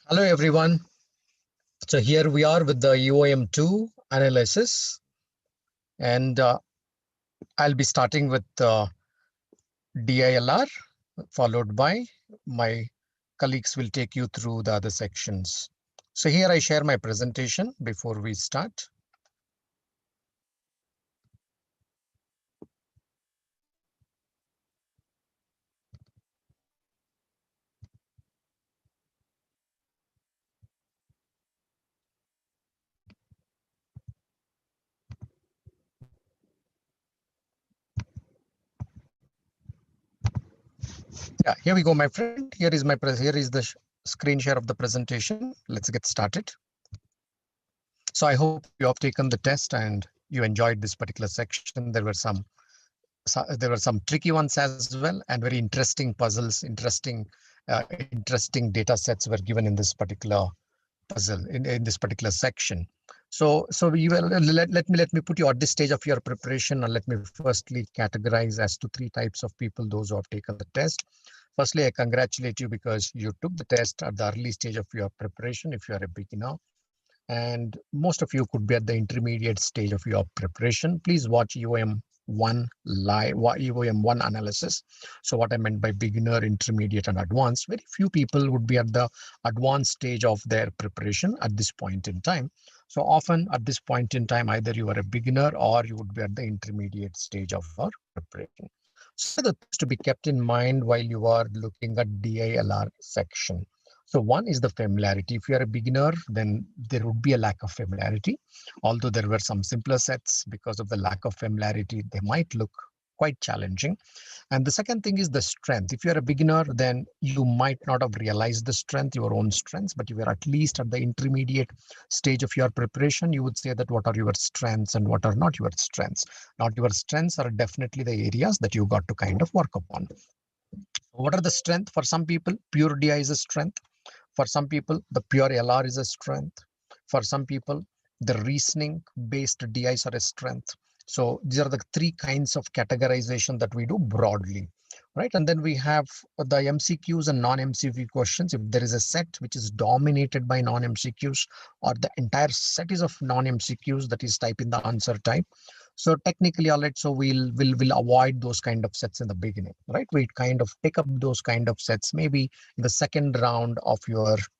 Hello everyone. So here we are with the EOM2 analysis, and I'll be starting with DILR, followed by my colleagues will take you through the other sections. So here I share my presentation before we start. Yeah, here we go, my friend. Here is the screen share of the presentation. Let's get started. So I hope you have taken the test and you enjoyed this particular section. There were some tricky ones as well, and very interesting puzzles, interesting data sets were given in this particular puzzle in this particular section. So you will let me put you at this stage of your preparation, and let me firstly categorize as to three types of people: those who have taken the test. Firstly, I congratulate you because you took the test at the early stage of your preparation if you are a beginner. And most of you could be at the intermediate stage of your preparation. Please watch EOM1 live, EOM1 analysis. So what I meant by beginner, intermediate, and advanced, very few people would be at the advanced stage of their preparation at this point in time. So often at this point in time, either you are a beginner or you would be at the intermediate stage of your preparation. So the things to be kept in mind while you are looking at DILR section. So one is the familiarity. If you are a beginner, then there would be a lack of familiarity. Although there were some simpler sets, because of the lack of familiarity, they might look quite challenging. And the second thing is the strength. If you're a beginner, then you might not have realized the strength, your own strengths, but you are at least at the intermediate stage of your preparation, you would say that what are your strengths and what are not your strengths. Not your strengths are definitely the areas that you got to kind of work upon. What are the strengths? For some people, pure DI is a strength. For some people, the pure LR is a strength. For some people, the reasoning based DIs are a strength. So these are the three kinds of categorization that we do broadly, right? And then we have the MCQs and non-MCQ questions. If there is a set which is dominated by non-MCQs, or the entire set is of non-MCQs, that is type in the answer type. So technically, all right, so we'll avoid those kind of sets in the beginning, right? We kind of pick up those kind of sets maybe in the second round of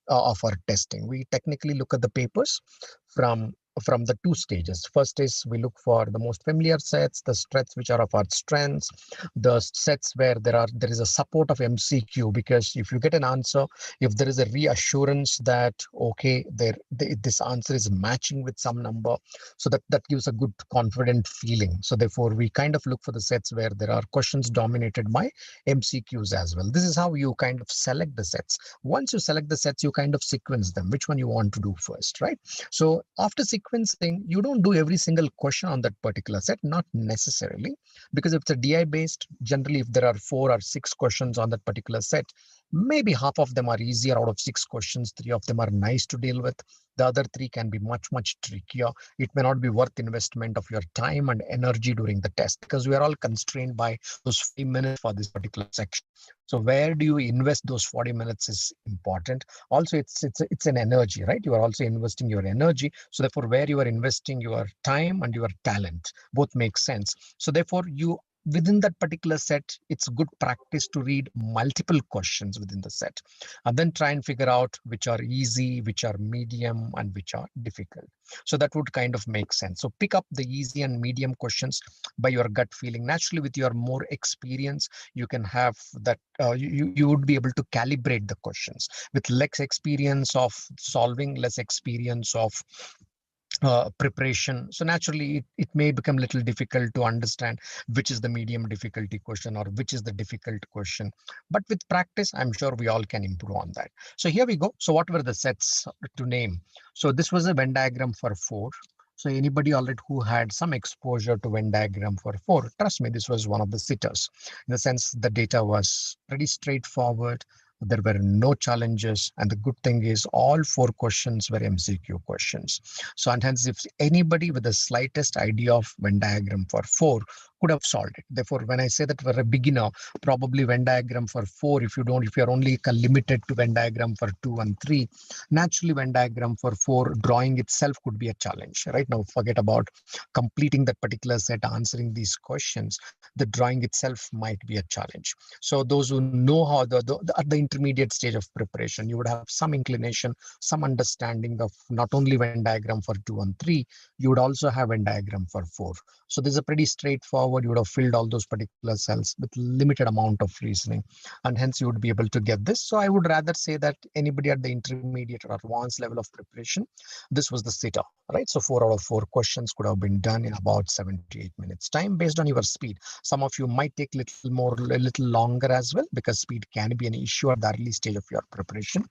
our testing. We technically look at the papers from the two stages. First is we look for the most familiar sets, the sets which are of our strengths, the sets where there is a support of MCQ, because if you get an answer, if there is a reassurance that okay, this answer is matching with some number, so that gives a good confident feeling. So therefore we kind of look for the sets where there are questions dominated by MCQs as well. This is how you kind of select the sets. Once you select the sets, you kind of sequence them, which one you want to do first, right? So after sequencing, you don't do every single question on that particular set, not necessarily, because if it's a DI based, generally if there are 4 or 6 questions on that particular set, maybe half of them are easier out of 6 questions, 3 of them are nice to deal with. The other 3 can be much trickier. It may not be worth investment of your time and energy during the test, because we are all constrained by those 40 minutes for this particular section. So where do you invest those 40 minutes is important. Also, it's an energy, right? You are also investing your energy. So therefore, where you are investing your time and your talent, both make sense. So therefore, within that particular set, it's good practice to read multiple questions within the set, and then try and figure out which are easy, which are medium, and which are difficult. So that would kind of make sense. So pick up the easy and medium questions by your gut feeling. Naturally, with your more experience, you can have that, you would be able to calibrate the questions. With less experience of solving, less experience of preparation, so naturally it may become a little difficult to understand which is the medium difficulty question or which is the difficult question. But with practice, I'm sure we all can improve on that. So here we go. So what were the sets to name? So this was a Venn diagram for 4. So anybody already who had some exposure to Venn diagram for 4, trust me, this was one of the sitters, in the sense the data was pretty straightforward. There were no challenges, and the good thing is all 4 questions were MCQ questions. So and hence, if anybody with the slightest idea of Venn diagram for 4 could have solved it. Therefore, when I say that for a beginner, probably Venn diagram for 4, if you're only limited to Venn diagram for 2 and 3, naturally Venn diagram for 4, drawing itself could be a challenge. Right now, forget about completing that particular set, answering these questions. The drawing itself might be a challenge. So those who know how at the intermediate stage of preparation, you would have some inclination, some understanding of not only Venn diagram for 2 and 3, you would also have Venn diagram for 4. So this is a pretty straightforward. You would have filled all those particular cells with limited amount of reasoning, and hence you would be able to get this. So I would rather say that anybody at the intermediate or advanced level of preparation, this was the sitter, right? So 4 out of 4 questions could have been done in about 7 to 8 minutes time based on your speed. Some of you might take a little longer as well, because speed can be an issue at the early stage of your preparation,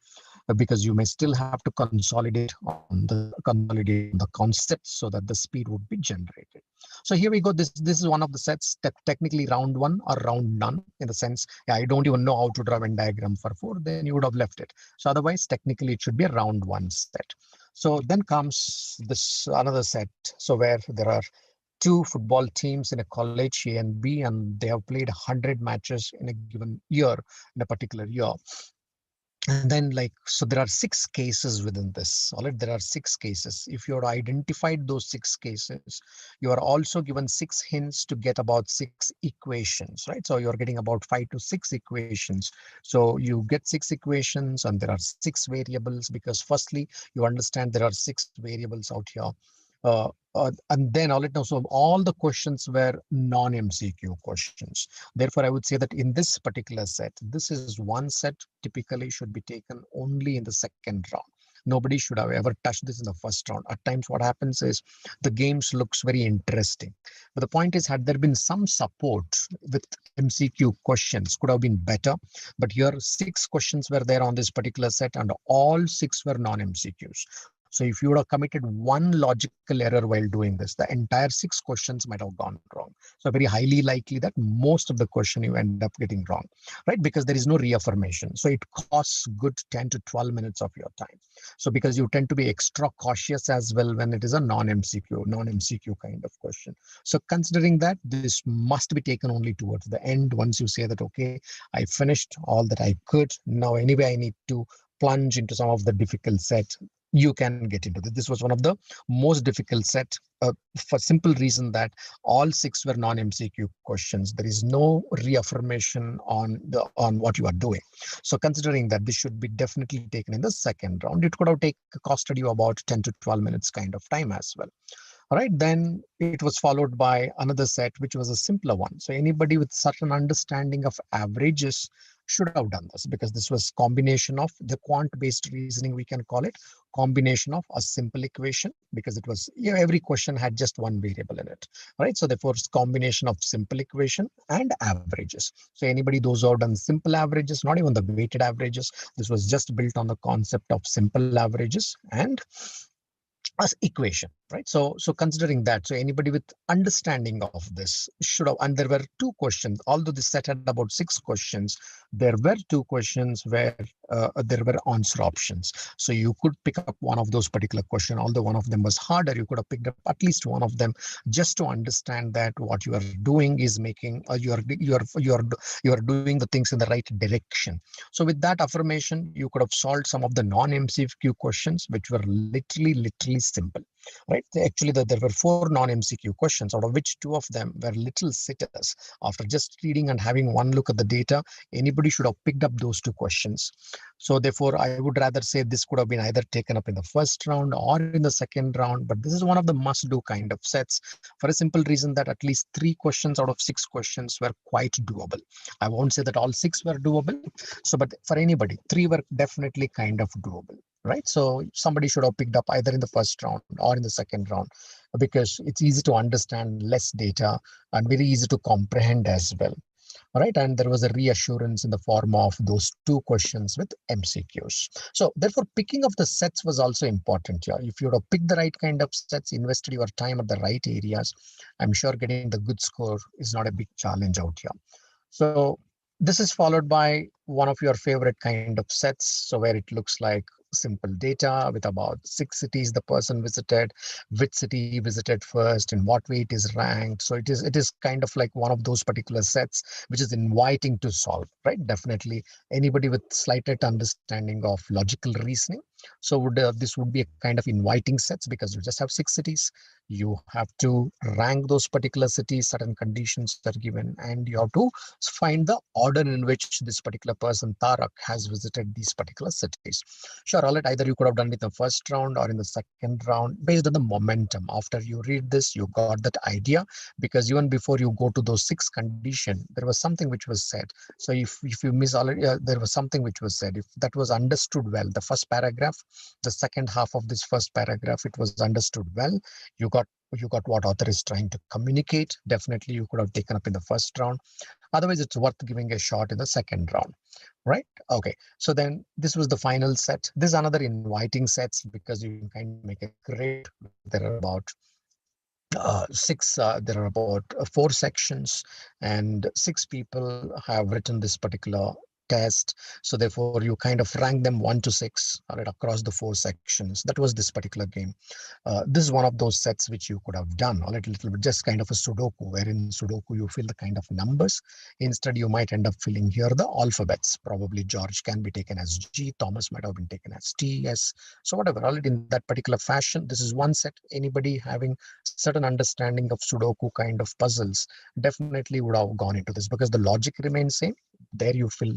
because you may still have to consolidate on the concept so that the speed would be generated. So here we go. This is one of the sets, technically round 1 or round none, in the sense, I don't even know how to draw a Venn diagram for 4, then you would have left it. So otherwise, technically, it should be a round 1 set. So then comes this another set. So where there are 2 football teams in a college, A and B, and they have played 100 matches in a given year, in a particular year. And then so there are 6 cases within this. All right, there are 6 cases. If you have identified those 6 cases, you are also given 6 hints to get about 6 equations, right? So you're getting about 5 to 6 equations. So you get 6 equations and there are 6 variables, because firstly, you understand there are 6 variables out here. And then so all the questions were non-MCQ questions. Therefore, I would say that in this particular set, this is one set typically should be taken only in the second round. Nobody should have ever touched this in the first round. At times, what happens is the games looks very interesting. But the point is, had there been some support with MCQ questions, could have been better. But here, 6 questions were there on this particular set, and all 6 were non-MCQs. So if you would have committed one logical error while doing this, the entire 6 questions might have gone wrong. So very highly likely that most of the question you end up getting wrong, right? Because there is no reaffirmation. So it costs good 10 to 12 minutes of your time. So because you tend to be extra cautious as well when it is a non-MCQ kind of question. So considering that, this must be taken only towards the end. Once you say that, okay, I finished all that I could. Now anyway, I need to plunge into some of the difficult set, you can get into this. This was one of the most difficult set, for simple reason that all 6 were non-MCQ questions. There is no reaffirmation on what you are doing. So considering that, this should be definitely taken in the second round. It could have costed you about 10 to 12 minutes kind of time as well. All right, then it was followed by another set, which was a simpler one. So anybody with certain understanding of averages should have done this, because this was combination of the quant-based reasoning, we can call it, combination of a simple equation, because it was, every question had just one variable in it, right? So therefore, it's combination of simple equation and averages. So anybody, those who have done simple averages, not even the weighted averages, this was just built on the concept of simple averages and as equation, right? So considering that, so anybody with understanding of this should have, and there were 2 questions, although this set had about 6 questions, there were 2 questions where there were answer options. So you could pick up one of those particular questions, although one of them was harder, you could have picked up at least one of them, just to understand that what you are doing is making, you are doing the things in the right direction. So with that affirmation, you could have solved some of the non-MCQ questions, which were literally simple, right? Actually, there were 4 non-MCQ questions, out of which 2 of them were little sitters. After just reading and having one look at the data, anybody should have picked up those 2 questions. So therefore, I would rather say this could have been either taken up in the first round or in the second round. But this is one of the must-do kind of sets, for a simple reason that at least 3 questions out of 6 questions were quite doable. I won't say that all 6 were doable. So, but for anybody, 3 were definitely kind of doable. Right, so somebody should have picked up either in the first round or in the second round, because it's easy to understand, less data, and very easy to comprehend as well. All right, and there was a reassurance in the form of those 2 questions with MCQs. So therefore, picking of the sets was also important here. If you have picked the right kind of sets, invested your time at the right areas, I'm sure getting the good score is not a big challenge out here. So this is followed by one of your favorite kind of sets, so where it looks like simple data with about 6 cities the person visited, which city he visited first, in what way it is ranked. So it is kind of like one of those particular sets which is inviting to solve, right? Definitely anybody with slighted understanding of logical reasoning. So this would be a kind of inviting sets because you just have 6 cities. You have to rank those particular cities, certain conditions are given, and you have to find the order in which this particular person, Tarak, has visited these particular cities. Sure, all right, either you could have done it in the first round or in the second round based on the momentum. After you read this, you got that idea, because even before you go to those 6 conditions, there was something which was said. So if you miss already, there was something which was said. If that was understood well, the first paragraph, the second half of this first paragraph, it was understood well. You got what author is trying to communicate. Definitely you could have taken up in the first round. Otherwise, it's worth giving a shot in the second round, right? Okay. So then this was the final set. This is another inviting sets because you can kind of make a grid. There are about there are about 4 sections, and 6 people have written this particular test. So therefore you kind of rank them 1 to 6 right across the 4 sections. That was this particular game. This is one of those sets which you could have done a little bit, just kind of a Sudoku, where in Sudoku you fill the kind of numbers. Instead, you might end up filling here the alphabets. Probably George can be taken as G, Thomas might have been taken as T, S. So whatever, all in that particular fashion. This is one set. Anybody having certain understanding of Sudoku kind of puzzles definitely would have gone into this, because the logic remains same. There you fill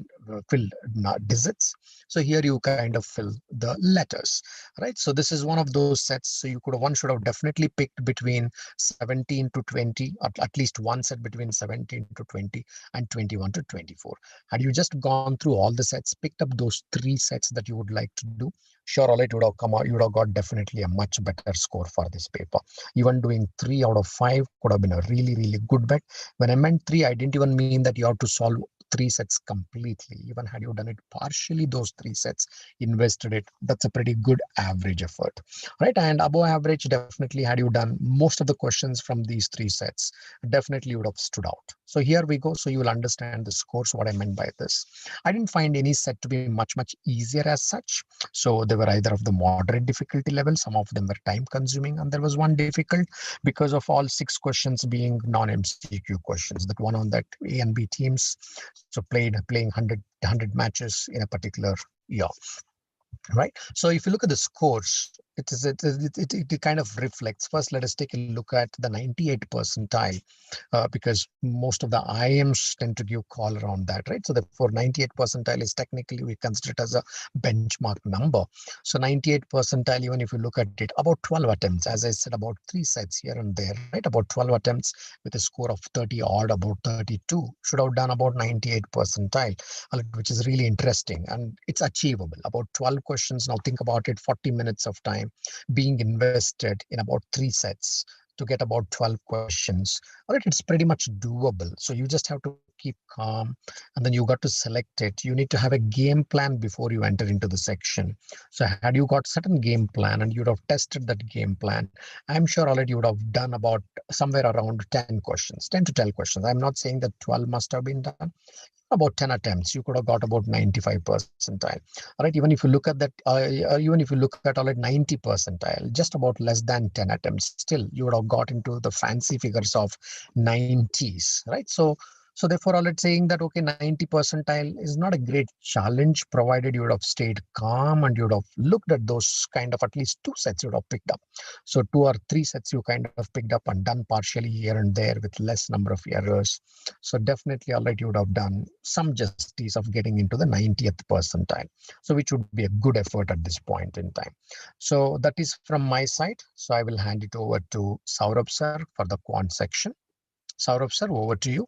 digits. So here you kind of fill the letters, right? So this is one of those sets. So one should have definitely picked between 17 to 20, at least one set between 17 to 20 and 21 to 24. Had you just gone through all the sets, picked up those 3 sets that you would like to do, sure, all it would have come out. You would have got definitely a much better score for this paper. Even doing 3 out of 5 could have been a really, really good bet. When I meant 3, I didn't even mean that you have to solve 3 sets completely. Even had you done it partially, those 3 sets, invested it, that's a pretty good average effort, right? And above average, definitely had you done most of the questions from these 3 sets, definitely would have stood out. So here we go. So you will understand the scores, what I meant by this. I didn't find any set to be much easier as such. So they were either of the moderate difficulty level, some of them were time consuming, and there was one difficult because of all 6 questions being non-MCQ questions. That one on that A and B teams, so playing 100 matches in a particular year, right? So if you look at the scores, it kind of reflects. First, let us take a look at the 98 percentile, because most of the IMs tend to give call around that, right? So therefore 98 percentile is technically, we consider it as a benchmark number. So 98 percentile, even if you look at it, about 12 attempts, as I said, about 3 sets here and there, right? About 12 attempts with a score of 30 odd, about 32, should have done about 98 percentile, which is really interesting, and it's achievable. About 12 questions. Now think about it, 40 minutes of time being invested in about 3 sets to get about 12 questions. All right, it's pretty much doable. So you just have to keep calm, and then you got to select it. You need to have a game plan before you enter into the section. So had you got certain game plan and you'd have tested that game plan, I'm sure already you would have done about somewhere around 10 questions, 10 to 12 questions. I'm not saying that 12 must have been done. About 10 attempts, you could have got about 95 percentile. All right, even if you look at that, even if you look at all at 90 percentile, just about less than 10 attempts, still you would have got into the fancy figures of 90s, right? So therefore, all it's saying that, okay, 90 percentile is not a great challenge, provided you would have stayed calm and you would have looked at those kind of at least 2 sets you would have picked up. So 2 or 3 sets you kind of picked up and done partially here and there with less number of errors. So definitely, all right, you would have done some justice of getting into the 90th percentile. So which would be a good effort at this point in time. So that is from my side. So I will hand it over to Saurabh sir for the quant section. Saurabh sir, over to you.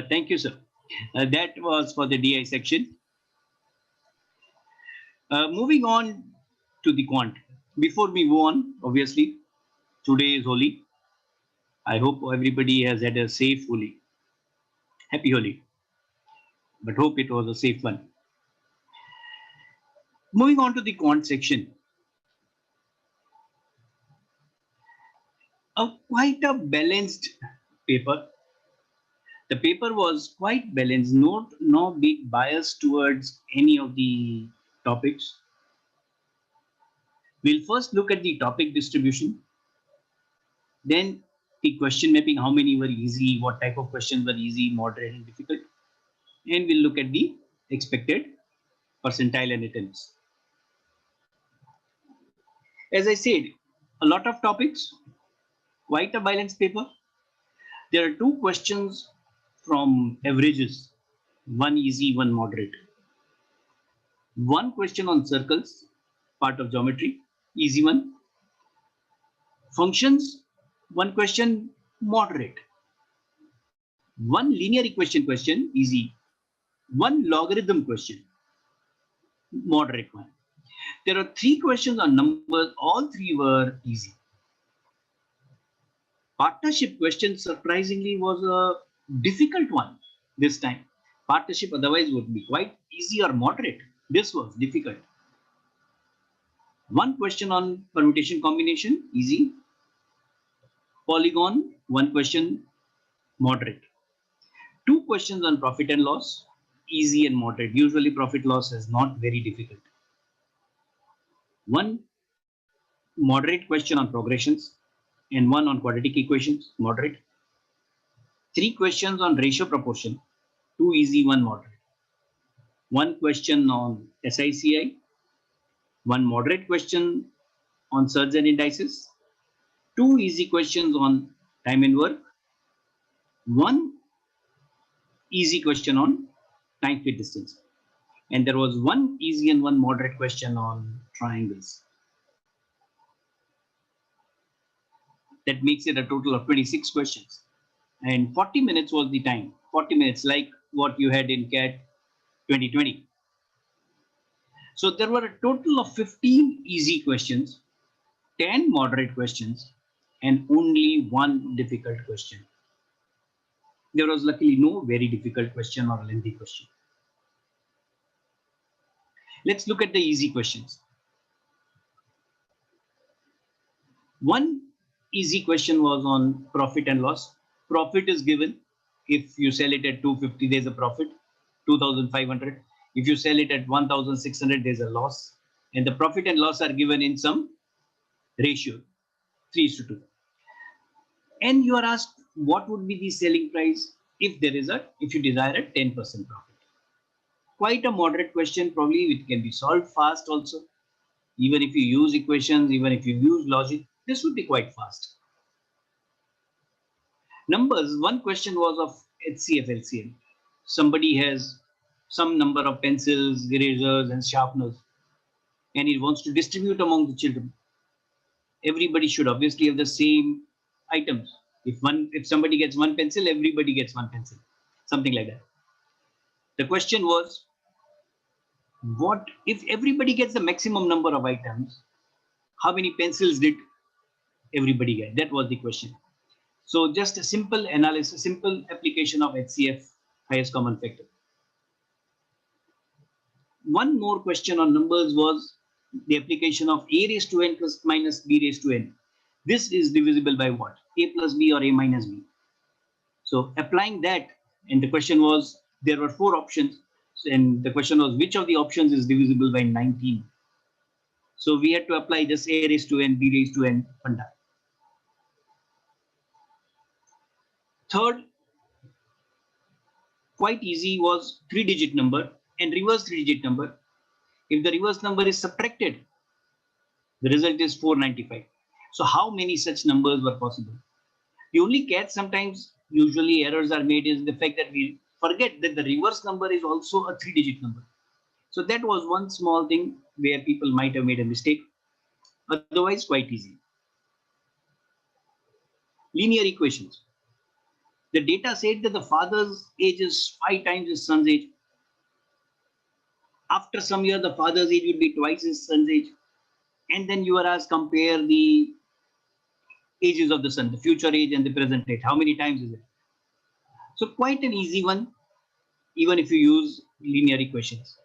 Thank you, sir. That was for the DI section. Moving on to the quant. Before we move on, obviously, today is Holi. I hope everybody has had a safe Holi. Happy Holi. But hope it was a safe one. Moving on to the quant section. quite a balanced paper. The paper was quite balanced, no big bias towards any of the topics. We'll first look at the topic distribution, then the question mapping, how many were easy, what type of questions were easy, moderate, and difficult. And we'll look at the expected percentile and attempts. As I said, a lot of topics, quite a balanced paper. There are two questions from averages, one easy, one moderate. One question on circles, part of geometry, easy one. Functions, one question, moderate. One linear equation question, easy. One logarithm question, moderate one. There are three questions on numbers, all three were easy. Partnership question surprisingly was a difficult one this time. Partnership otherwise would be quite easy or moderate. This was difficult. One question on permutation combination, easy. Polygon, one question, moderate. Two questions on profit and loss, easy and moderate. Usually profit loss is not very difficult. One moderate question on progressions and one on quadratic equations, moderate. Three questions on ratio proportion, two easy, one moderate. One question on SICI, one moderate question on surge and indices, two easy questions on time and work, one easy question on time speed distance. And there was one easy and one moderate question on triangles. That makes it a total of 26 questions. And 40 minutes was the time, 40 minutes like what you had in CAT 2020. So there were a total of 15 easy questions, 10 moderate questions, and only one difficult question. There was luckily no very difficult question or lengthy question. Let's look at the easy questions. One easy question was on profit and loss. Profit is given. If you sell it at 250, there's a profit, 2,500. If you sell it at 1,600, there's a loss. And the profit and loss are given in some ratio, 3:2. And you are asked, what would be the selling price if you desire a 10% profit? Quite a moderate question, probably it can be solved fast also. Even if you use equations, even if you use logic, this would be quite fast. Numbers, one question was of HCF LCM. Somebody has some number of pencils, erasers, and sharpeners, and he wants to distribute among the children. Everybody should obviously have the same items. If somebody gets one pencil, everybody gets one pencil, something like that. The question was, what if everybody gets the maximum number of items? How many pencils did everybody get? That was the question. So just a simple analysis, simple application of HCF, highest common factor. One more question on numbers was the application of a raised to n plus minus b raised to n. This is divisible by what? A plus b or a minus b. So applying that, and the question was, there were four options, and the question was, which of the options is divisible by 19? So we had to apply this a raised to n, b raised to n funda. Third, quite easy, was three-digit number and reverse three-digit number. If the reverse number is subtracted, the result is 495. So how many such numbers were possible? The only catch sometimes usually errors are made is the fact that we forget that the reverse number is also a three-digit number. So that was one small thing where people might have made a mistake. Otherwise, quite easy. Linear equations. The data said that the father's age is 5 times his son's age. After some year, the father's age will be twice his son's age. And then you are asked compare the ages of the son, the future age and the present age. How many times is it? So quite an easy one, even if you use linear equations.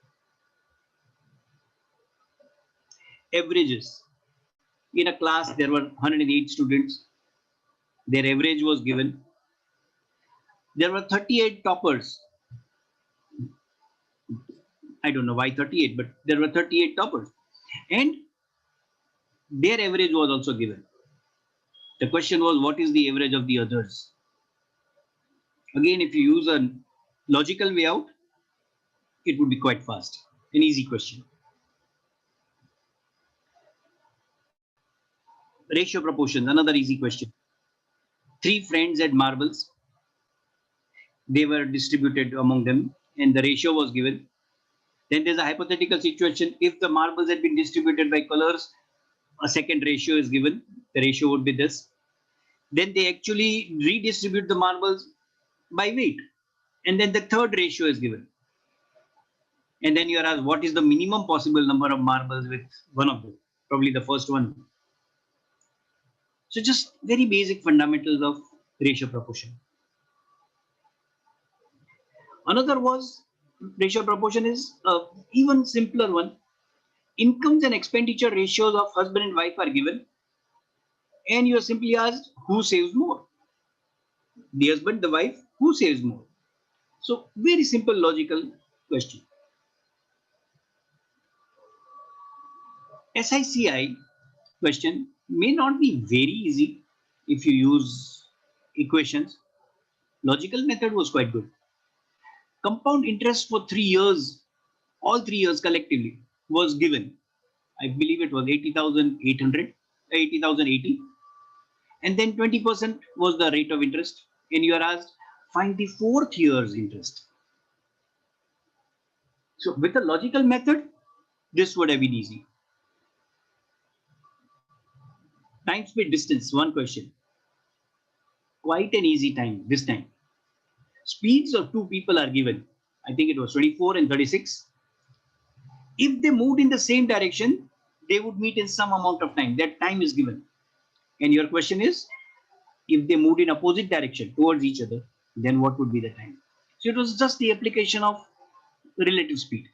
Averages. In a class, there were 108 students. Their average was given. There were 38 toppers. I don't know why 38, but there were 38 toppers. And their average was also given. The question was, what is the average of the others? Again, if you use a logical way out, it would be quite fast. An easy question. Ratio proportions, another easy question. 3 friends had marbles. They were distributed among them and the ratio was given. Then there's a hypothetical situation. If the marbles had been distributed by colors, a second ratio is given. The ratio would be this. Then they actually redistribute the marbles by weight. And then the third ratio is given. And then you are asked, what is the minimum possible number of marbles with one of them? Probably the first one. So just very basic fundamentals of ratio proportion. Another was ratio proportion is even simpler one. Incomes and expenditure ratios of husband and wife are given. And you are simply asked, who saves more? The husband, the wife, who saves more? So very simple logical question. SICI question may not be very easy if you use equations. Logical method was quite good. Compound interest for 3 years, all 3 years collectively was given. I believe it was 80,800, 80,080. And then 20% was the rate of interest. And you are asked, find the 4th year's interest. So with the logical method, this would have been easy. Time, speed, distance, one question. Quite an easy time this time. Speeds of 2 people are given. I think it was 24 and 36. If they moved in the same direction, they would meet in some amount of time. That time is given. And your question is, if they moved in opposite direction towards each other, then what would be the time? So it was just the application of relative speed.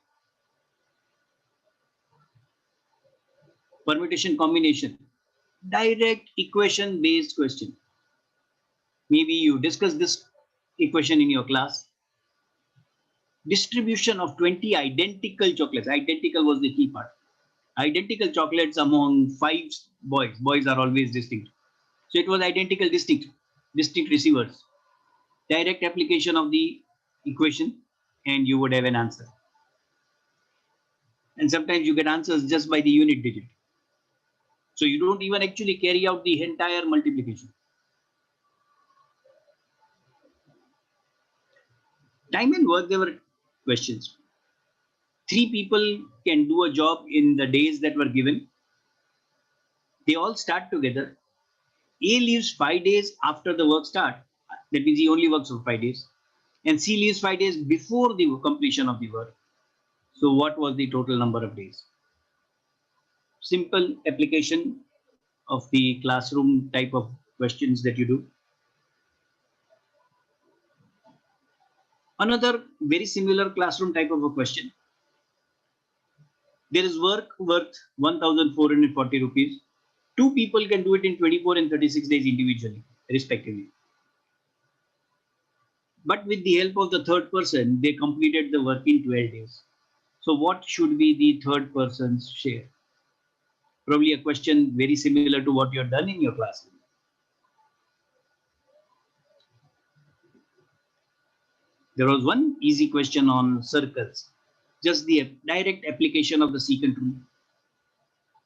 Permutation combination. Direct equation based question. Maybe you discuss this equation in your class. Distribution of 20 identical chocolates. Identical was the key part. Identical chocolates among 5 boys. Boys are always distinct. So it was identical, distinct receivers. Direct application of the equation and you would have an answer. And sometimes you get answers just by the unit digit. So you don't even actually carry out the entire multiplication. Time and work, there were questions. 3 people can do a job in the days that were given. They all start together. A leaves 5 days after the work start. That means he only works for 5 days. And C leaves 5 days before the completion of the work. So what was the total number of days? Simple application of the classroom type of questions that you do. Another very similar classroom type of a question. There is work worth 1,440 rupees. 2 people can do it in 24 and 36 days individually, respectively. But with the help of the third person, they completed the work in 12 days. So what should be the third person's share? Probably a question very similar to what you've done in your classroom. There was one easy question on circles. Just the direct application of the secant rule.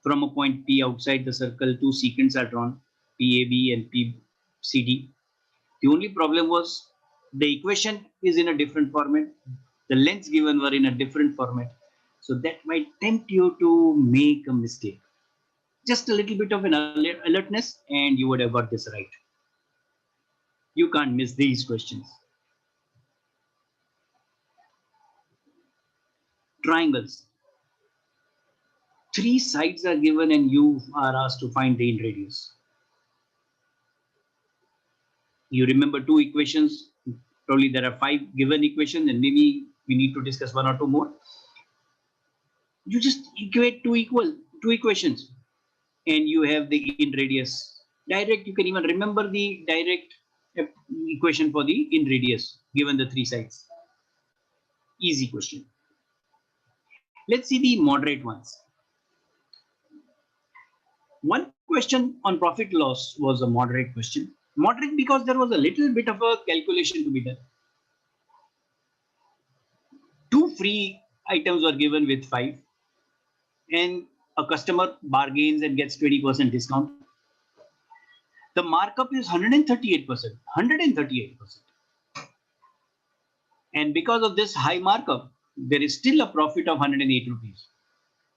From a point P outside the circle, 2 secants are drawn, PAB and PCD. The only problem was the equation is in a different format. The lengths given were in a different format. So that might tempt you to make a mistake. Just a little bit of an alertness and you would have got this right. You can't miss these questions. Triangles. 3 sides are given and you are asked to find the radius. You remember 2 equations. Probably there are 5 given equations and maybe we need to discuss 1 or 2 more. You just equate 2 equations and you have the in radius Direct, you can even remember the direct equation for the in radius given the three sides. Easy question. Let's see the moderate ones. One question on profit loss was a moderate question. Moderate because there was a little bit of a calculation to be done. Two free items were given with 5, and a customer bargains and gets 20% discount. The markup is 138%. 138%. And because of this high markup, there is still a profit of 108 rupees.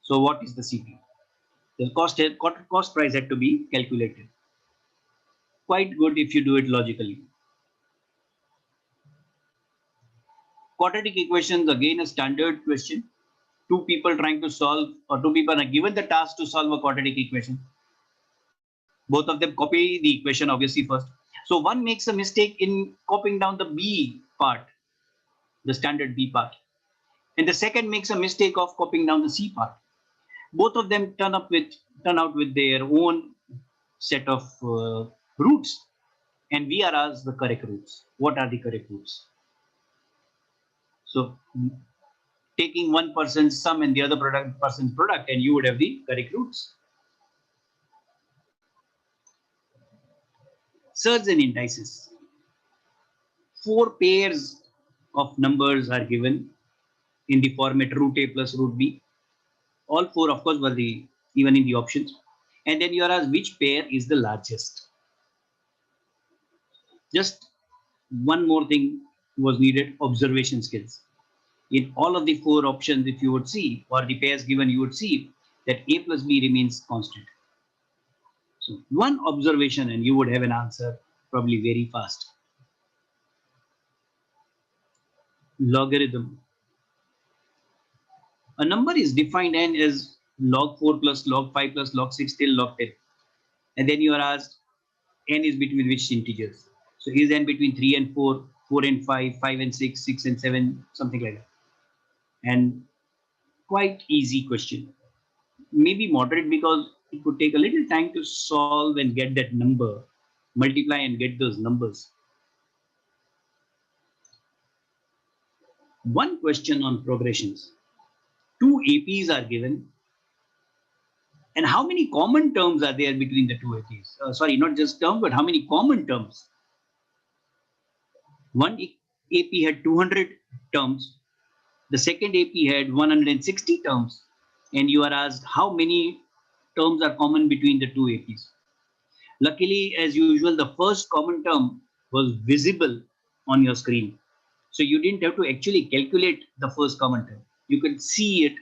So what is the CP? The cost price had to be calculated. Quite good if you do it logically. Quadratic equations, again a standard question. Two people trying to solve, or two people are given the task to solve a quadratic equation. Both of them copy the equation obviously first. So one makes a mistake in copying down the B part, the standard B part. And the second makes a mistake of copying down the C part. Both of them turn out with their own set of roots, and we are asked the correct roots. What are the correct roots? So taking one person's sum and the other person's product, and you would have the correct roots. Surds and indices. 4 pairs of numbers are given in the format root A plus root B. All 4, of course, were even in the options. And then you are asked which pair is the largest. Just one more thing was needed: observation skills. In all of the 4 options, if you would see, or the pairs given, you would see that A plus B remains constant. So one observation and you would have an answer probably very fast. Logarithm. A number is defined n as log 4 plus log 5 plus log 6 till log 10. And then you are asked n is between which integers. So is n between 3 and 4, 4 and 5, 5 and 6, 6 and 7, something like that. And quite easy question. Maybe moderate because it could take a little time to solve and get that number, multiply and get those numbers. One question on progressions. 2 APs are given. And how many common terms are there between the 2 APs? Sorry, not just terms, but how many common terms? One AP had 200 terms. The second AP had 160 terms. And you are asked how many terms are common between the 2 APs. Luckily, as usual, the first common term was visible on your screen. So you didn't have to actually calculate the first common term. You could see it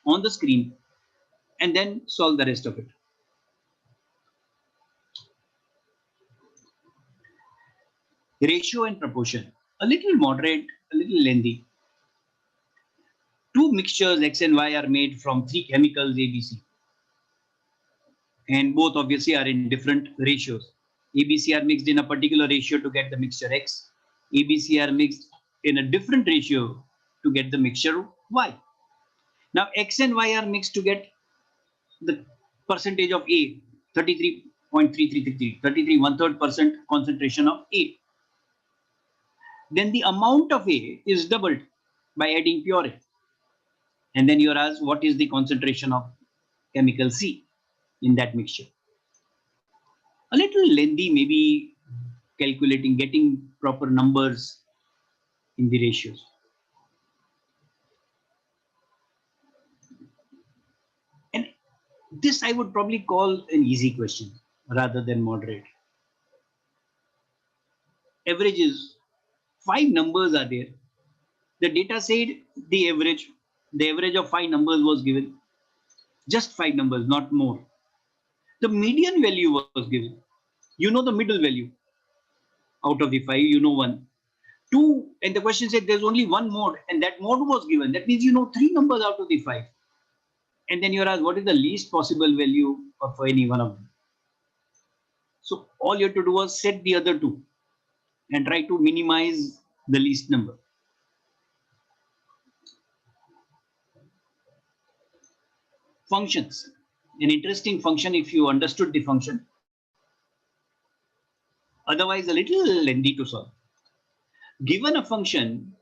on the screen and then solve the rest of it. Ratio and proportion. A little moderate, a little lengthy. 2 mixtures X and Y are made from 3 chemicals ABC. And both obviously are in different ratios. ABC are mixed in a particular ratio to get the mixture X. ABC are mixed in a different ratio to get the mixture Y. Now X and Y are mixed to get the percentage of A, 33.3333, 33 1/3% concentration of A. Then the amount of A is doubled by adding pure A. And then you are asked what is the concentration of chemical C in that mixture. A little lengthy, maybe calculating, getting proper numbers in the ratios. And this I would probably call an easy question rather than moderate. Averages, 5 numbers are there. The data said the average of 5 numbers was given. Just 5 numbers, not more. The median value was given. You know the middle value. Out of the 5, you know 1. 2, and the question said there's only one mode, and that mode was given. That means you know 3 numbers out of the 5. And then you're asked what is the least possible value of any one of them. So all you have to do was set the other 2 and try to minimize the least number. Functions. An interesting function if you understood the function. Otherwise, a little lengthy to solve. Given a function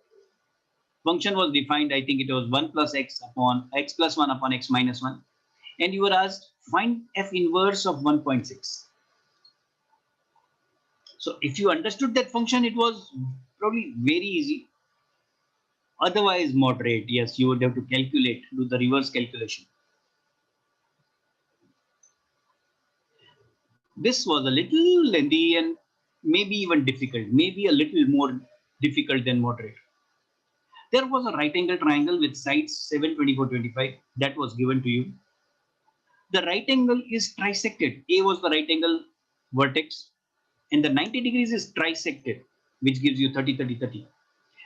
was defined, I think it was 1 plus x upon x plus 1 upon x minus 1. And you were asked, find f inverse of 1.6. So if you understood that function, it was probably very easy. Otherwise, moderate. Yes, you would have to calculate, do the reverse calculation. This was a little lengthy and maybe even difficult, maybe a little more difficult than moderate. There was a right angle triangle with sides 7, 24, 25 that was given to you. The right angle is trisected. A was the right angle vertex and the 90 degrees is trisected, which gives you 30, 30, 30.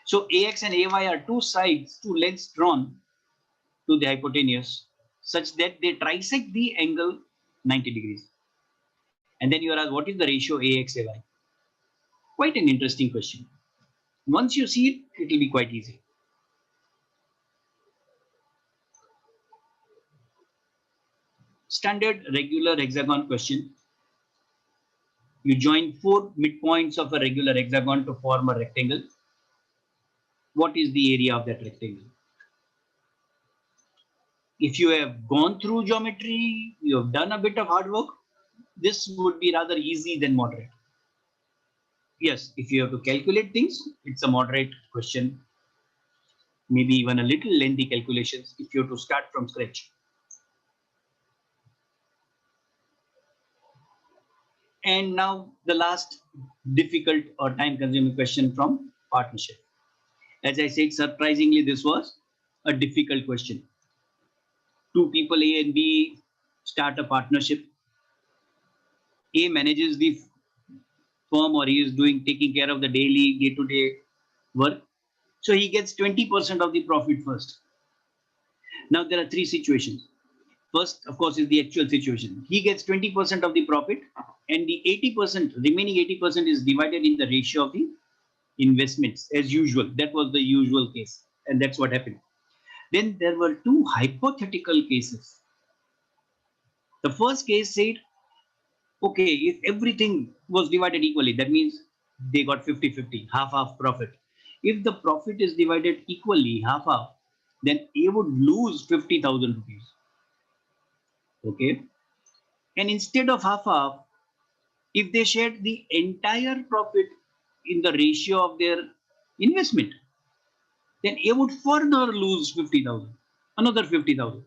So AX and AY are two sides, two legs drawn to the hypotenuse such that they trisect the angle 90 degrees. And then you are asked, what is the ratio AX, AY? Quite an interesting question. Once you see it, it will be quite easy. Standard regular hexagon question. You join 4 midpoints of a regular hexagon to form a rectangle. What is the area of that rectangle? If you have gone through geometry, you have done a bit of hard work, this would be rather easy than moderate. Yes, if you have to calculate things, it's a moderate question. Maybe even a little lengthy calculations if you have to start from scratch. And now the last difficult or time-consuming question from partnership. As I said, surprisingly, this was a difficult question. Two people, A and B, start a partnership. A manages the firm, or he is taking care of the daily day-to-day work. So he gets 20% of the profit first. Now there are three situations. First, of course, is the actual situation. He gets 20% of the profit and the 80%, remaining 80% is divided in the ratio of the investments as usual. That was the usual case. And that's what happened. Then there were two hypothetical cases. The first case said, okay, if everything was divided equally, that means they got 50-50, half profit. If the profit is divided equally, half, then A would lose 50,000 rupees. Okay. And instead of half, if they shared the entire profit in the ratio of their investment, then A would further lose 50,000, another 50,000.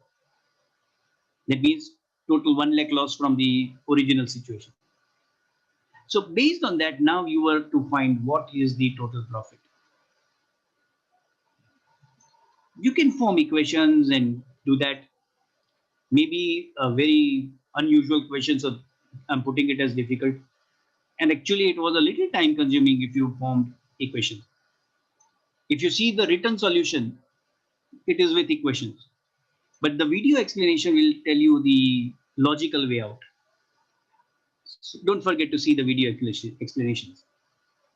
That means total 1 lakh loss from the original situation. So based on that, now you were to find what is the total profit. You can form equations and do that. Maybe a very unusual question, so I'm putting it as difficult. And actually it was a little time consuming if you formed equations. If you see the written solution, it is with equations. But the video explanation will tell you the logical way out. So don't forget to see the video explanations.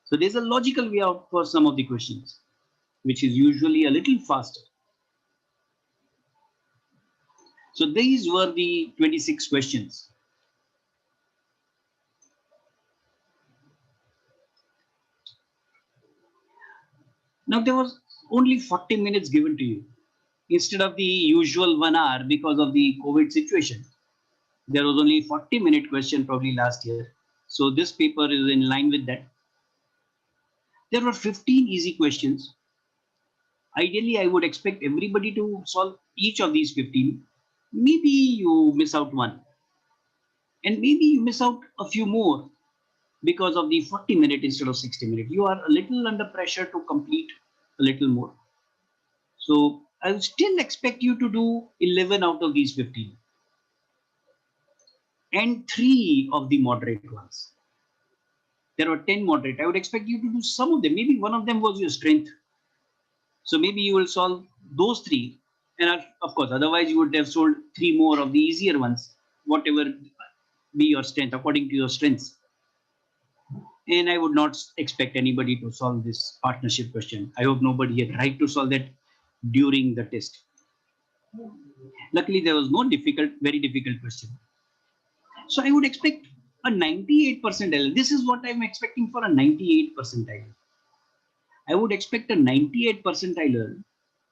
So there's a logical way out for some of the questions, which is usually a little faster. So these were the 26 questions. Now there was only 40 minutes given to you instead of the usual 1 hour because of the COVID situation. There was only 40-minute question probably last year. So this paper is in line with that. There were 15 easy questions. Ideally, I would expect everybody to solve each of these 15. Maybe you miss out one. And maybe you miss out a few more because of the 40-minute instead of 60-minute. You are a little under pressure to complete a little more. So I will still expect you to do 11 out of these 15. And 3 of the moderate ones. There were 10 moderate. I would expect you to do some of them. Maybe one of them was your strength. So maybe you will solve those 3. And of course, otherwise you would have solved 3 more of the easier ones, whatever be your strength, according to your strengths. And I would not expect anybody to solve this partnership question. I hope nobody had tried to solve that during the test. Luckily, there was no very difficult question. So I would expect A 98 percentile. This is what I'm expecting for a 98 percentile. I would expect a 98 percentiler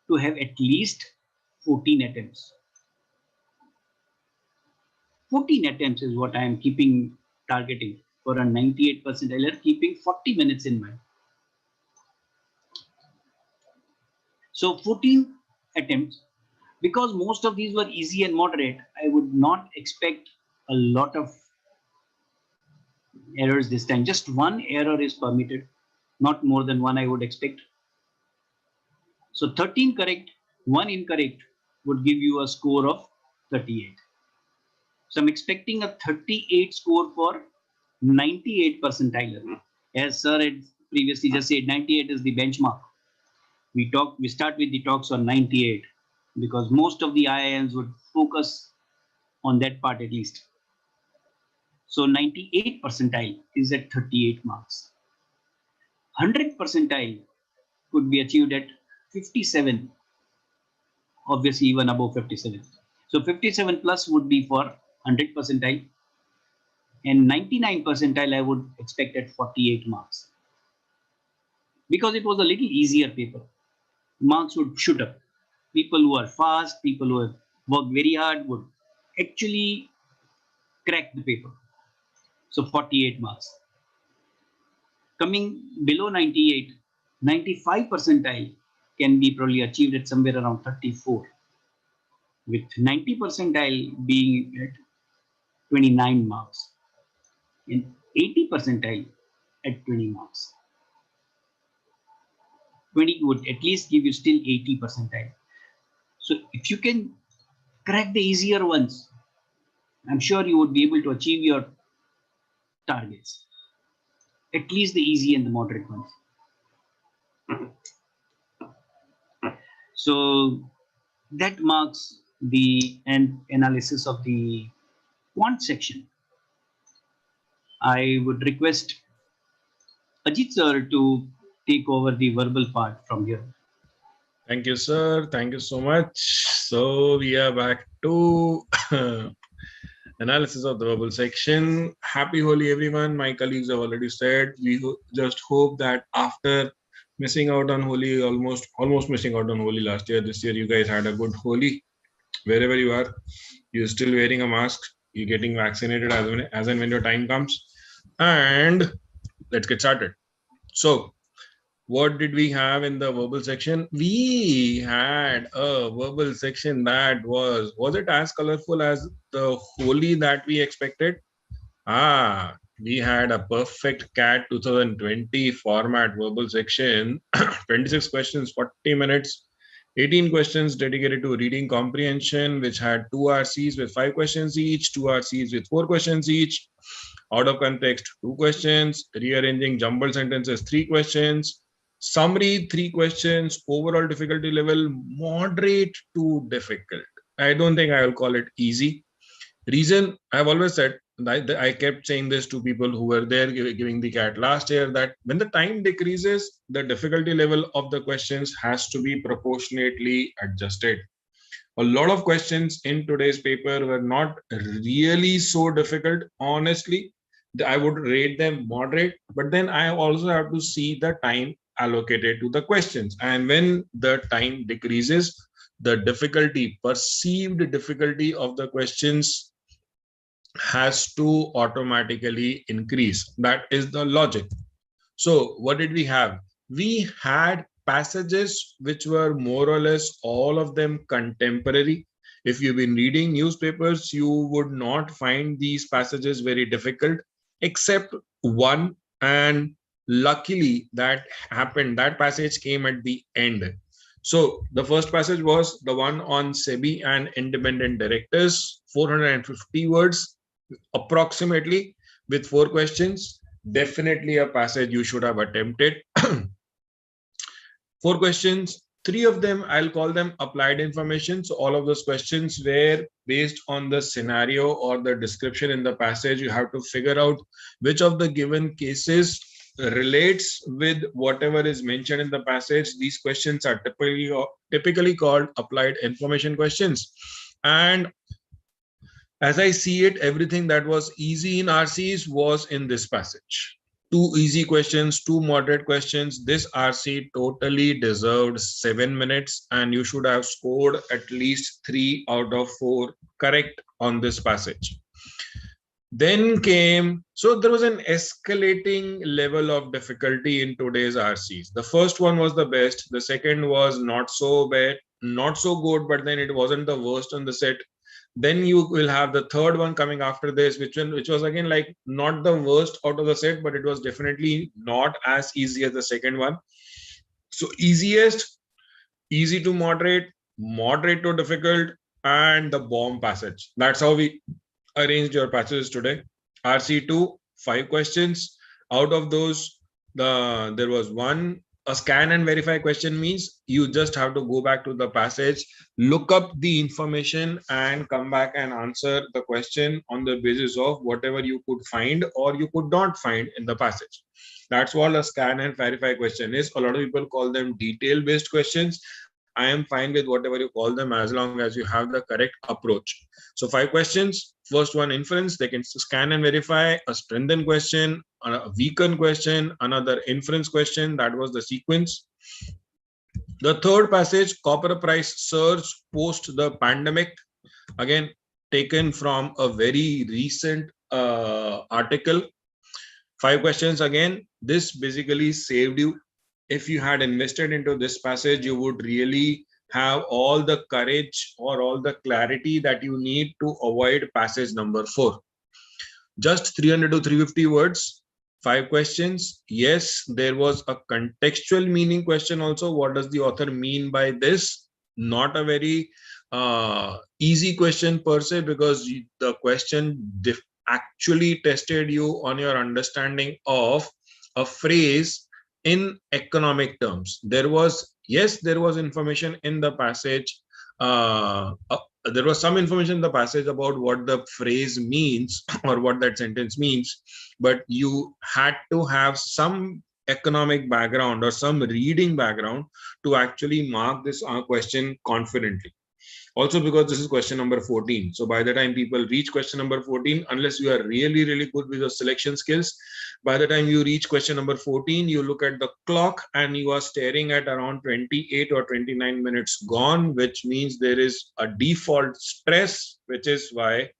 to have at least 14 attempts. 14 attempts is what I am targeting for a 98 percentiler, keeping 40 minutes in mind. So 14 attempts, because most of these were easy and moderate, I would not expect a lot of errors this time. Just one error is permitted, not more than one I would expect. So 13 correct, 1 incorrect would give you a score of 38. So I'm expecting a 38 score for 98 percentile. As sir had previously just said, 98 is the benchmark. We start with the talks on 98 because most of the IIMs would focus on that part at least. So 98 percentile is at 38 marks. 100 percentile could be achieved at 57, obviously even above 57. So 57 plus would be for 100 percentile, and 99 percentile I would expect at 48 marks. Because it was a little easier paper, marks would shoot up. People who are fast, people who have worked very hard would actually crack the paper. So 48 marks. Coming below 98, 95 percentile can be probably achieved at somewhere around 34, with 90 percentile being at 29 marks and 80 percentile at 20 marks. 20 would at least give you still 80 percentile. So if you can crack the easier ones, I'm sure you would be able to achieve your targets, at least the easy and the moderate ones. So that marks the analysis of the quant section. I would request Ajit sir to take over the verbal part from here. Thank you, sir. Thank you so much. So we are back to analysis of the verbal section. Happy Holi, everyone. My colleagues have already said. We just hope that after missing out on Holi, almost missing out on Holi last year, this year you guys had a good Holi. Wherever you are, you're still wearing a mask. You're getting vaccinated as and when your time comes. And let's get started. So, what did we have in the verbal section? We had a verbal section that was it as colorful as the Holi that we expected? We had a perfect CAT 2020 format verbal section, 26 questions, 40 minutes, 18 questions dedicated to reading comprehension, which had 2 RCs with 5 questions each, 2 RCs with 4 questions each, out of context 2 questions, rearranging jumbled sentences 3 questions, summary 3 questions, overall difficulty level moderate to difficult. I don't think I will call it easy. Reason, I've always said, I kept saying this to people who were there giving the CAT last year, that when the time decreases, the difficulty level of the questions has to be proportionately adjusted. A lot of questions in today's paper were not really so difficult. Honestly, I would rate them moderate, but then I also have to see the time allocated to the questions. And when the time decreases, the perceived difficulty of the questions has to automatically increase. That is the logic. So what did we have? We had passages which were more or less all of them contemporary. If you've been reading newspapers, you would not find these passages very difficult, except one, and luckily that happened. That passage came at the end. So the first passage was the one on SEBI and independent directors, 450 words approximately, with 4 questions. Definitely a passage you should have attempted. 4 questions, 3 of them I'll call them applied information. So all of those questions were based on the scenario or the description in the passage. You have to figure out which of the given cases relates with whatever is mentioned in the passage. These questions are typically called applied information questions. And As I see it, everything that was easy in RCs was in this passage. 2 easy questions, 2 moderate questions. This RC totally deserved 7 minutes, and you should have scored at least 3 out of 4 correct on this passage. Then came, so there was an escalating level of difficulty in today's RCs. The first one was the best. The second was not so bad, not so good, but then it wasn't the worst on the set. Then you will have the third one coming after this, which was again like not the worst out of the set, but it was definitely not as easy as the second one. So easiest, easy to moderate, moderate to difficult, and the bomb passage. That's how we arranged your passages today. RC2, 5 questions. Out of those, there was one. A scan and verify question means you just have to go back to the passage, look up the information, and come back and answer the question on the basis of whatever you could find or you could not find in the passage. That's what a scan and verify question is. A lot of people call them detail-based questions. I am fine with whatever you call them as long as you have the correct approach. So 5 questions. First one, inference. They can scan and verify. A strengthen question, a weaken question, another inference question. That was the sequence. The third passage, copper price surge post the pandemic. Again, taken from a very recent article. 5 questions again. This basically saved you. If you had invested into this passage, you would really have all the courage or all the clarity that you need to avoid passage number 4. Just 300 to 350 words, 5 questions. Yes, there was a contextual meaning question also. What does the author mean by this? Not a very easy question per se, because the question actually tested you on your understanding of a phrase in economic terms. There was information in the passage. There was some information in the passage about what the phrase means or what that sentence means, but you had to have some economic background or some reading background to actually mark this question confidently. Also, because this is question number 14. So by the time people reach question number 14, unless you are really, really good with your selection skills, by the time you reach question number 14, you look at the clock and you are staring at around 28 or 29 minutes gone, which means there is a default stress, which is why,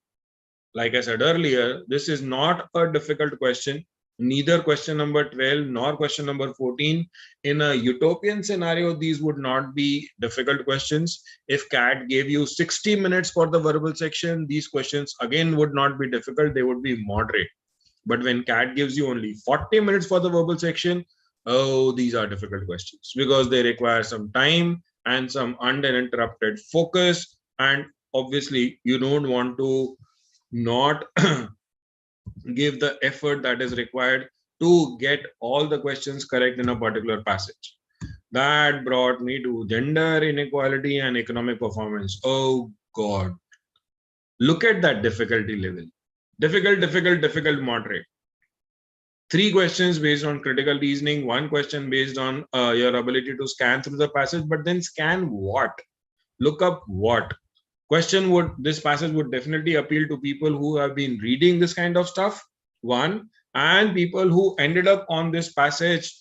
like I said earlier, this is not a difficult question. Neither question number 12 nor question number 14. In a utopian scenario, these would not be difficult questions. If CAT gave you 60 minutes for the verbal section, these questions again would not be difficult. They would be moderate. But when CAT gives you only 40 minutes for the verbal section, oh, these are difficult questions because they require some time and some uninterrupted focus. And obviously, you don't want to not give the effort that is required to get all the questions correct in a particular passage. That brought me to gender inequality and economic performance. Oh God. Look at that difficulty level. Difficult, moderate. 3 questions based on critical reasoning, 1 question based on your ability to scan through the passage, but then scan what? Look up what? This passage would definitely appeal to people who have been reading this kind of stuff, 1, and people who ended up on this passage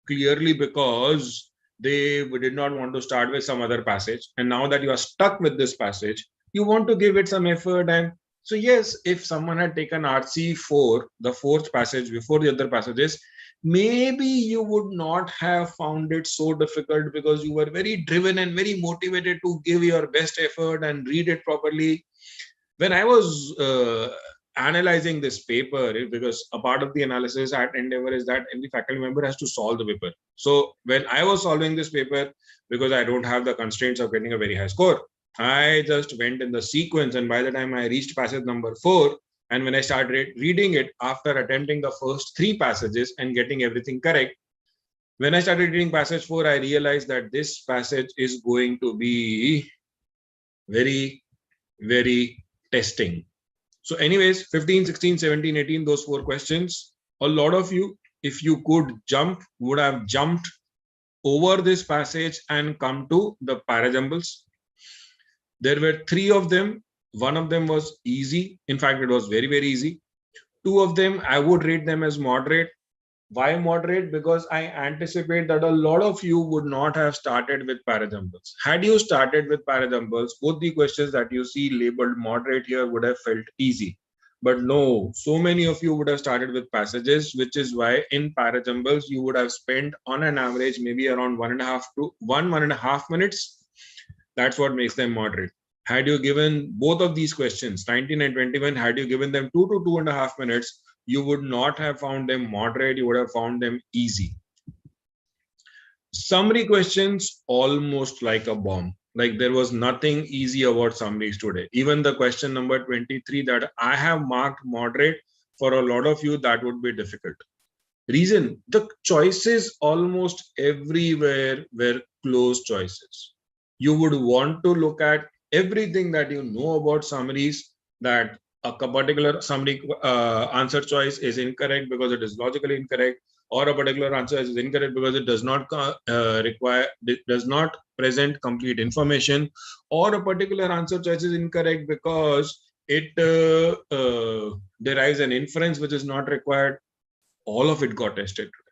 clearly because they did not want to start with some other passage. And now that you are stuck with this passage, you want to give it some effort. And so yes, if someone had taken RC4, the 4th passage before the other passages, maybe you would not have found it so difficult because you were very driven and very motivated to give your best effort and read it properly. When I was analyzing this paper, because a part of the analysis at Endeavor is that every faculty member has to solve the paper. So when I was solving this paper, because I don't have the constraints of getting a very high score, I just went in the sequence, and by the time I reached passage number 4, and when I started reading it after attempting the first 3 passages and getting everything correct, when I started reading passage 4, I realized that this passage is going to be very, very testing. So anyways, 15, 16, 17, 18, those 4 questions, a lot of you, if you could jump, would have jumped over this passage and come to the parajumbles. There were 3 of them One of them was easy. In fact, it was very, very easy. Two of them, I would rate them as moderate. Why moderate? Because I anticipate that a lot of you would not have started with parajumpers. Had you started with parajumpers, both the questions that you see labeled moderate here would have felt easy. But no, so many of you would have started with passages, which is why in parajumpers you would have spent on an average maybe around 1.5 minutes. That's what makes them moderate. Had you given both of these questions, 19 and 21, had you given them 2 to 2.5 minutes, you would not have found them moderate, you would have found them easy. Summary questions, almost like a bomb. Like there was nothing easy about summaries today. Even the question number 23 that I have marked moderate, for a lot of you, that would be difficult. Reason, the choices almost everywhere were close choices. You would want to look at everything that you know about summaries, that a particular summary answer choice is incorrect because it is logically incorrect, or a particular answer is incorrect because it does not does not present complete information, or a particular answer choice is incorrect because it derives an inference which is not required. All of it got tested today.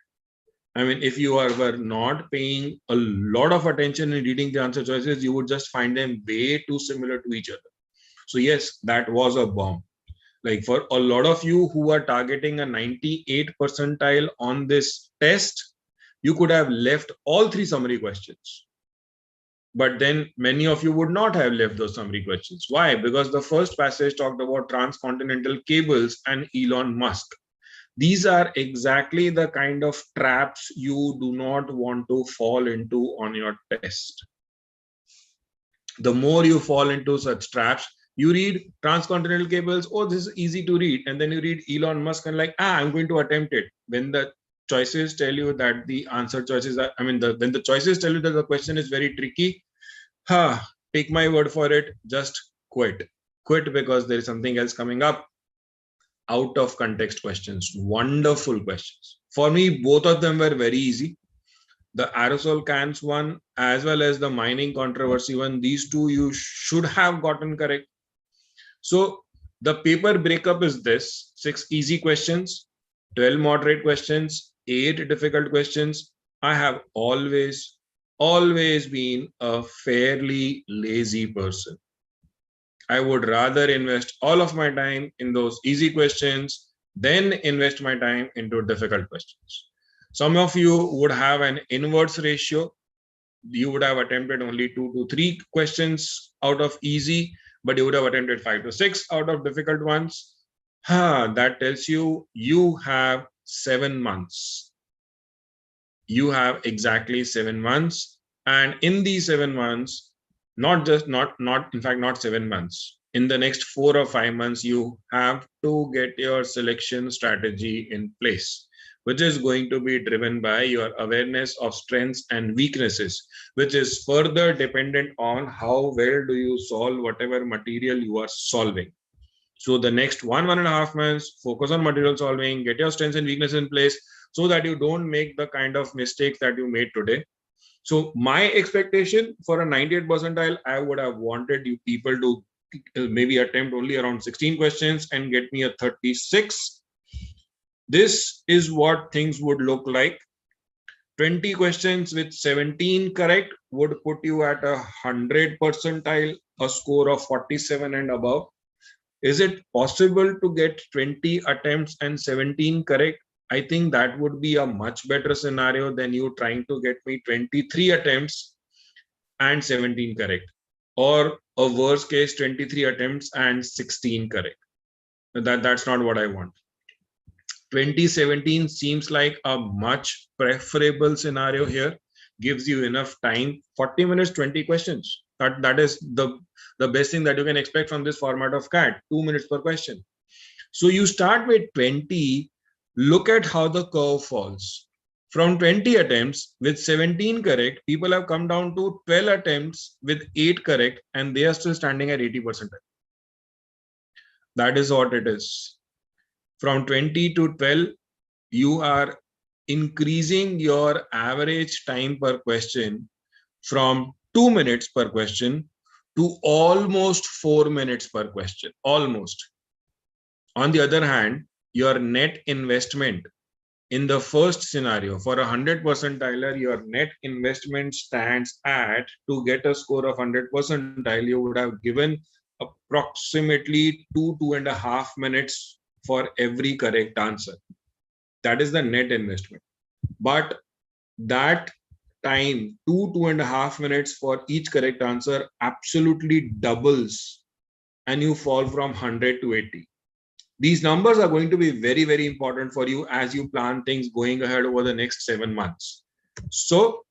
I mean, if you were not paying a lot of attention in reading the answer choices, you would just find them way too similar to each other. So yes, that was a bomb. Like for a lot of you who are targeting a 98 percentile on this test, you could have left all three summary questions. But then many of you would not have left those summary questions. Why? Because the first passage talked about transcontinental cables and Elon Musk. These are exactly the kind of traps you do not want to fall into on your test. The more you fall into such traps, you read transcontinental cables, oh, this is easy to read. And then you read Elon Musk and like, I'm going to attempt it. When the choices tell you that the answer choices are, when the choices tell you that the question is very tricky, take my word for it, just quit. Quit because there is something else coming up. Out of context questions, wonderful questions. For me, both of them were very easy. The aerosol cans one, as well as the mining controversy one, these two you should have gotten correct. So the paper breakup is this: 6 easy questions, 12 moderate questions, 8 difficult questions. I have always been a fairly lazy person. I would rather invest all of my time in those easy questions than invest my time into difficult questions. Some of you would have an inverse ratio. You would have attempted only 2 to 3 questions out of easy, but you would have attempted 5 to 6 out of difficult ones. That tells you you have 7 months. You have exactly 7 months. And in these 7 months, not 7 months. In the next 4 or 5 months, you have to get your selection strategy in place, which is going to be driven by your awareness of strengths and weaknesses, which is further dependent on how well do you solve whatever material you are solving. So the next 1.5 months, focus on material solving, get your strengths and weaknesses in place so that you don't make the kind of mistakes that you made today. So my expectation for a 98 percentile, I would have wanted you people to maybe attempt only around 16 questions and get me a 36. This is what things would look like. 20 questions with 17 correct would put you at 100 percentile, a score of 47 and above. Is it possible to get 20 attempts and 17 correct? I think that would be a much better scenario than you trying to get me 23 attempts and 17 correct, or a worst case 23 attempts and 16 correct. That's not what I want. 2017 seems like a much preferable scenario here. Gives you enough time, 40 minutes, 20 questions. That is the best thing that you can expect from this format of CAT, 2 minutes per question. So you start with 20, look at how the curve falls. From 20 attempts with 17 correct, people have come down to 12 attempts with 8 correct, and they are still standing at 80%. That is what it is. From 20 to 12, you are increasing your average time per question from 2 minutes per question to almost 4 minutes per question, almost. On the other hand, your net investment in the first scenario for 100 percentile, your net investment stands at, to get a score of 100 percentile, you would have given approximately 2.5 minutes for every correct answer. That is the net investment. But that time, 2.5 minutes for each correct answer, absolutely doubles and you fall from 100 to 80. These numbers are going to be very, very important for you as you plan things going ahead over the next 7 months. So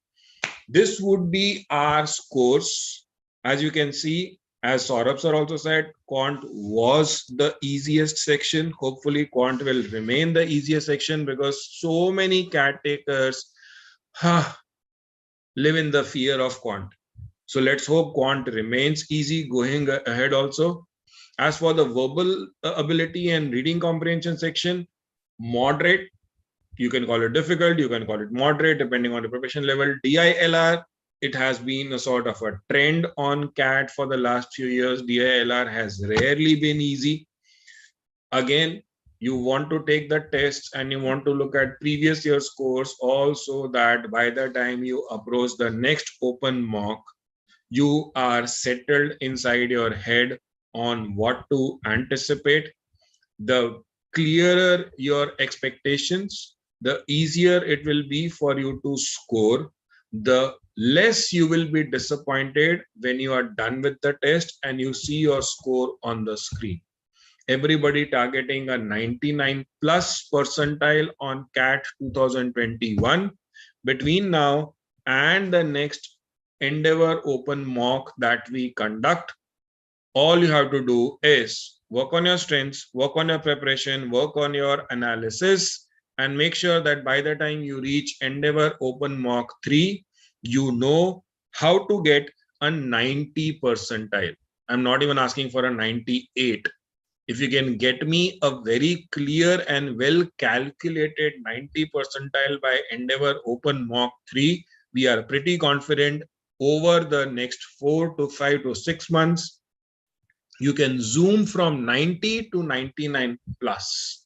this would be our scores. As you can see, as Saurabh sir also said, Quant was the easiest section. Hopefully Quant will remain the easiest section because so many CAT takers live in the fear of Quant. So let's hope Quant remains easy going ahead also. As for the verbal ability and reading comprehension section, moderate, you can call it difficult, you can call it moderate, depending on the preparation level. DILR, it has been a sort of a trend on CAT for the last few years. DILR has rarely been easy. Again, you want to take the tests and you want to look at previous year scores also, that by the time you approach the next open mock, you are settled inside your head on what to anticipate. The clearer your expectations, the easier it will be for you to score. The less you will be disappointed when you are done with the test and you see your score on the screen. Everybody targeting a 99 plus percentile on CAT 2021. Between now and the next Endeavor open mock that we conduct, all you have to do is work on your strengths, work on your preparation, work on your analysis, and make sure that by the time you reach Endeavor open mock 3, you know how to get a 90 percentile. I'm not even asking for a 98. If you can get me a very clear and well calculated 90 percentile by Endeavor open mock 3, we are pretty confident over the next 4 to 5 to 6 months, you can zoom from 90 to 99 plus.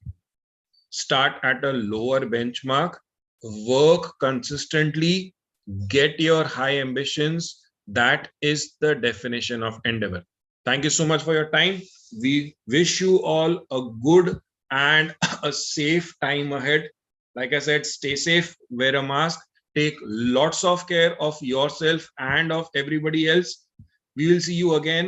Start at a lower benchmark, work consistently, get your high ambitions. That is the definition of Endeavor. Thank you so much for your time. We wish you all a good and a safe time ahead. Like I said, stay safe, wear a mask, take lots of care of yourself and of everybody else. We will see you again